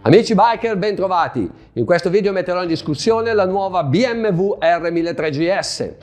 Amici biker, ben trovati! In questo video metterò in discussione la nuova BMW R1003 GS.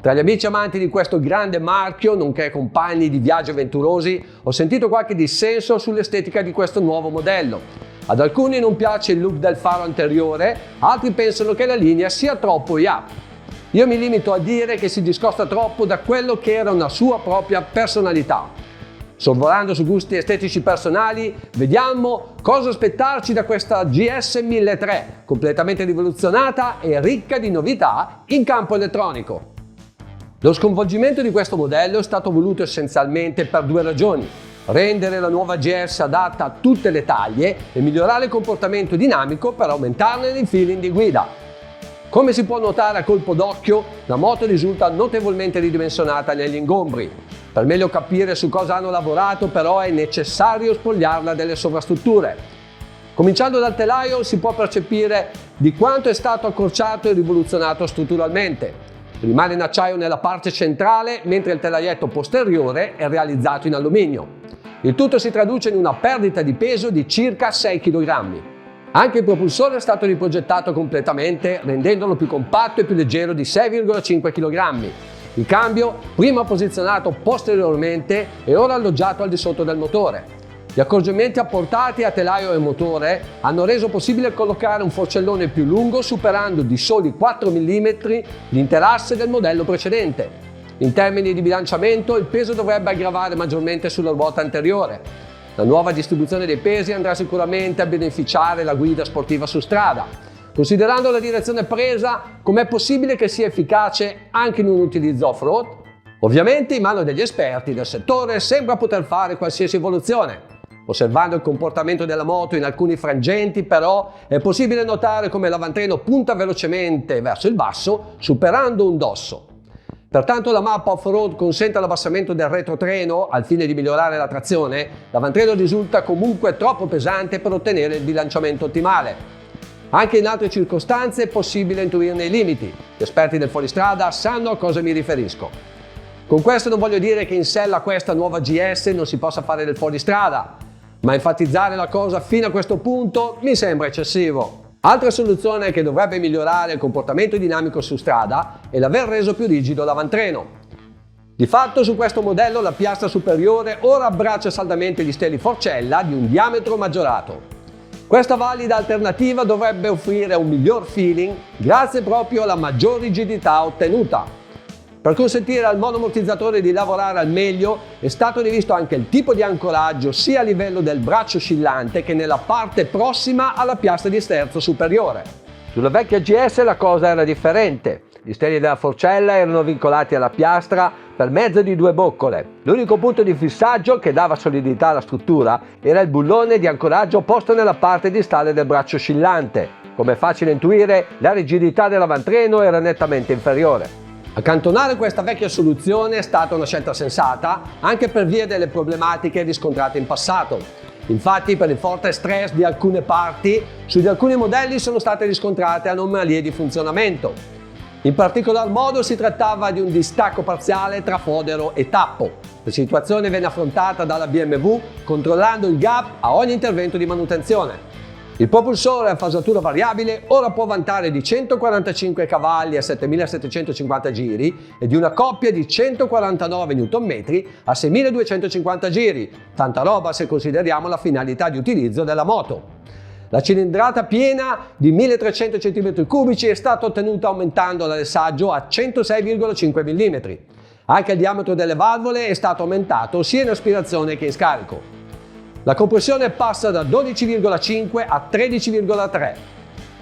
Tra gli amici amanti di questo grande marchio, nonché compagni di viaggi avventurosi, ho sentito qualche dissenso sull'estetica di questo nuovo modello. Ad alcuni non piace il look del faro anteriore, altri pensano che la linea sia troppo yacht. Io mi limito a dire che si discosta troppo da quello che era una sua propria personalità. Sorvolando su gusti estetici personali, vediamo cosa aspettarci da questa GS 1003, completamente rivoluzionata e ricca di novità in campo elettronico. Lo sconvolgimento di questo modello è stato voluto essenzialmente per due ragioni: rendere la nuova GS adatta a tutte le taglie e migliorare il comportamento dinamico per aumentarne il feeling di guida. Come si può notare a colpo d'occhio, la moto risulta notevolmente ridimensionata negli ingombri. Per meglio capire su cosa hanno lavorato, però, è necessario spogliarla delle sovrastrutture. Cominciando dal telaio si può percepire di quanto è stato accorciato e rivoluzionato strutturalmente. Rimane in acciaio nella parte centrale, mentre il telaietto posteriore è realizzato in alluminio. Il tutto si traduce in una perdita di peso di circa 6 kg. Anche il propulsore è stato riprogettato completamente, rendendolo più compatto e più leggero di 6,5 kg. Il cambio, prima posizionato posteriormente, è ora alloggiato al di sotto del motore. Gli accorgimenti apportati a telaio e motore hanno reso possibile collocare un forcellone più lungo, superando di soli 4 mm l'interasse del modello precedente. In termini di bilanciamento, il peso dovrebbe aggravare maggiormente sulla ruota anteriore. La nuova distribuzione dei pesi andrà sicuramente a beneficiare la guida sportiva su strada. Considerando la direzione presa, com'è possibile che sia efficace anche in un utilizzo off-road? Ovviamente in mano degli esperti del settore sembra poter fare qualsiasi evoluzione. Osservando il comportamento della moto in alcuni frangenti, però, è possibile notare come l'avantreno punta velocemente verso il basso, superando un dosso. Pertanto la mappa off-road consente l'abbassamento del retrotreno al fine di migliorare la trazione. L'avantreno risulta comunque troppo pesante per ottenere il bilanciamento ottimale. Anche in altre circostanze è possibile intuirne i limiti. Gli esperti del fuoristrada sanno a cosa mi riferisco. Con questo non voglio dire che in sella questa nuova GS non si possa fare del fuoristrada, ma enfatizzare la cosa fino a questo punto mi sembra eccessivo. Altra soluzione che dovrebbe migliorare il comportamento dinamico su strada è l'aver reso più rigido l'avantreno. Di fatto su questo modello la piastra superiore ora abbraccia saldamente gli steli Forcella di un diametro maggiorato. Questa valida alternativa dovrebbe offrire un miglior feeling grazie proprio alla maggior rigidità ottenuta. Per consentire al monoammortizzatore di lavorare al meglio è stato rivisto anche il tipo di ancoraggio sia a livello del braccio oscillante che nella parte prossima alla piastra di sterzo superiore. Sulla vecchia GS la cosa era differente. Gli steli della Forcella erano vincolati alla piastra per mezzo di due boccole. L'unico punto di fissaggio che dava solidità alla struttura era il bullone di ancoraggio posto nella parte distale del braccio oscillante. Come è facile intuire, la rigidità dell'avantreno era nettamente inferiore. Accantonare questa vecchia soluzione è stata una scelta sensata, anche per via delle problematiche riscontrate in passato. Infatti, per il forte stress di alcune parti, su di alcuni modelli sono state riscontrate anomalie di funzionamento. In particolar modo si trattava di un distacco parziale tra fodero e tappo. La situazione venne affrontata dalla BMW controllando il gap a ogni intervento di manutenzione. Il propulsore a fasatura variabile ora può vantare di 145 cavalli a 7750 giri e di una coppia di 149 Nm a 6250 giri, tanta roba se consideriamo la finalità di utilizzo della moto. La cilindrata piena di 1300 cm3 è stata ottenuta aumentando l'alessaggio a 106,5 mm. Anche il diametro delle valvole è stato aumentato sia in aspirazione che in scarico. La compressione passa da 12,5 a 13,3.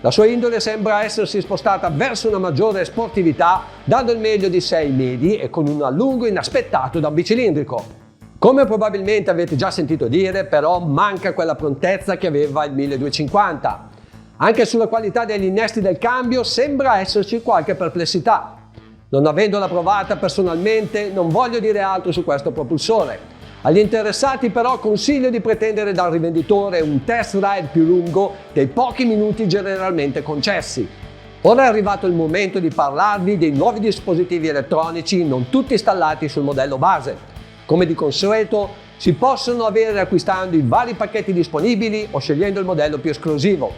La sua indole sembra essersi spostata verso una maggiore sportività, dando il meglio di 6 medi e con un allungo inaspettato da un bicilindrico. Come probabilmente avete già sentito dire, però manca quella prontezza che aveva il 1250. Anche sulla qualità degli innesti del cambio sembra esserci qualche perplessità. Non avendola provata personalmente, non voglio dire altro su questo propulsore. Agli interessati però consiglio di pretendere dal rivenditore un test ride più lungo dei pochi minuti generalmente concessi. Ora è arrivato il momento di parlarvi dei nuovi dispositivi elettronici non tutti installati sul modello base. Come di consueto si possono avere acquistando i vari pacchetti disponibili o scegliendo il modello più esclusivo.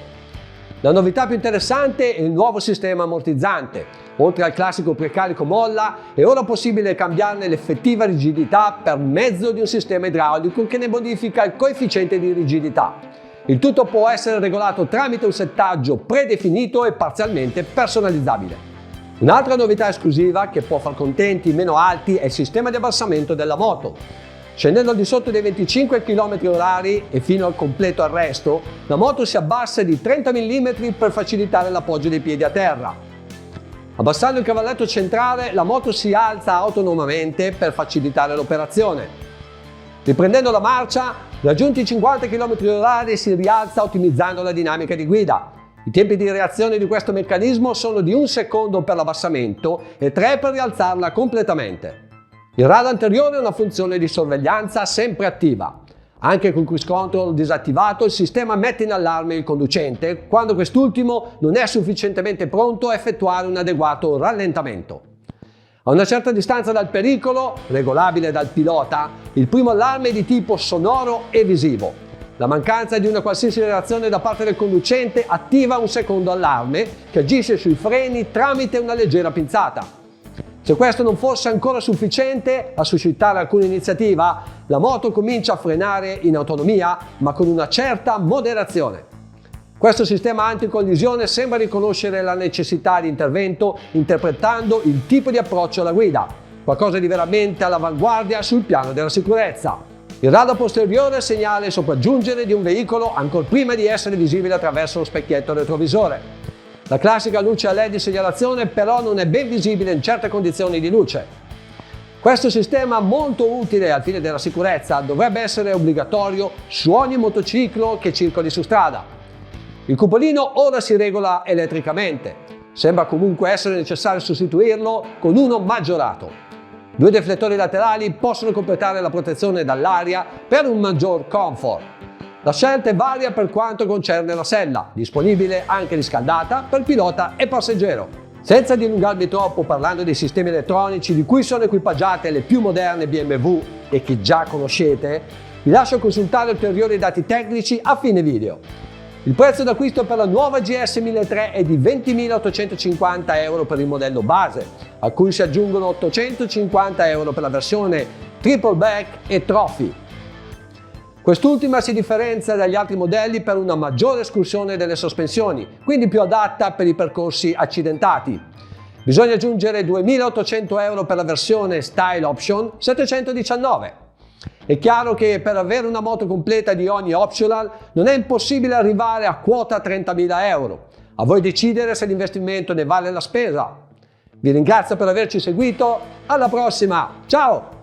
La novità più interessante è il nuovo sistema ammortizzante. Oltre al classico precarico molla, è ora possibile cambiarne l'effettiva rigidità per mezzo di un sistema idraulico che ne modifica il coefficiente di rigidità. Il tutto può essere regolato tramite un settaggio predefinito e parzialmente personalizzabile. Un'altra novità esclusiva che può far contenti i meno alti è il sistema di abbassamento della moto. Scendendo al di sotto dei 25 km/h e fino al completo arresto, la moto si abbassa di 30 mm per facilitare l'appoggio dei piedi a terra. Abbassando il cavalletto centrale, la moto si alza autonomamente per facilitare l'operazione. Riprendendo la marcia, raggiunti i 50 km/h si rialza ottimizzando la dinamica di guida. I tempi di reazione di questo meccanismo sono di 1 secondo per l'abbassamento e 3 per rialzarla completamente. Il radar anteriore ha una funzione di sorveglianza sempre attiva. Anche con cruise control disattivato, il sistema mette in allarme il conducente quando quest'ultimo non è sufficientemente pronto a effettuare un adeguato rallentamento. A una certa distanza dal pericolo, regolabile dal pilota, il primo allarme è di tipo sonoro e visivo. La mancanza di una qualsiasi reazione da parte del conducente attiva un secondo allarme che agisce sui freni tramite una leggera pinzata. Se questo non fosse ancora sufficiente a suscitare alcuna iniziativa, la moto comincia a frenare in autonomia, ma con una certa moderazione. Questo sistema anticollisione sembra riconoscere la necessità di intervento interpretando il tipo di approccio alla guida, qualcosa di veramente all'avanguardia sul piano della sicurezza. Il radar posteriore segnala il sopraggiungere di un veicolo ancor prima di essere visibile attraverso lo specchietto retrovisore. La classica luce a LED di segnalazione però non è ben visibile in certe condizioni di luce. Questo sistema molto utile al fine della sicurezza dovrebbe essere obbligatorio su ogni motociclo che circoli su strada. Il cupolino ora si regola elettricamente. Sembra comunque essere necessario sostituirlo con uno maggiorato. 2 deflettori laterali possono completare la protezione dall'aria per un maggior comfort. La scelta è varia per quanto concerne la sella, disponibile anche riscaldata per pilota e passeggero. Senza dilungarmi troppo parlando dei sistemi elettronici di cui sono equipaggiate le più moderne BMW e che già conoscete, vi lascio consultare ulteriori dati tecnici a fine video. Il prezzo d'acquisto per la nuova GS 1300 è di 20.850 euro per il modello base, a cui si aggiungono 850 euro per la versione Triple Black e Trophy. Quest'ultima si differenzia dagli altri modelli per una maggiore escursione delle sospensioni, quindi più adatta per i percorsi accidentati. Bisogna aggiungere 2.800 euro per la versione Style Option 719. È chiaro che per avere una moto completa di ogni optional non è impossibile arrivare a quota 30.000 euro. A voi decidere se l'investimento ne vale la spesa. Vi ringrazio per averci seguito, alla prossima, ciao!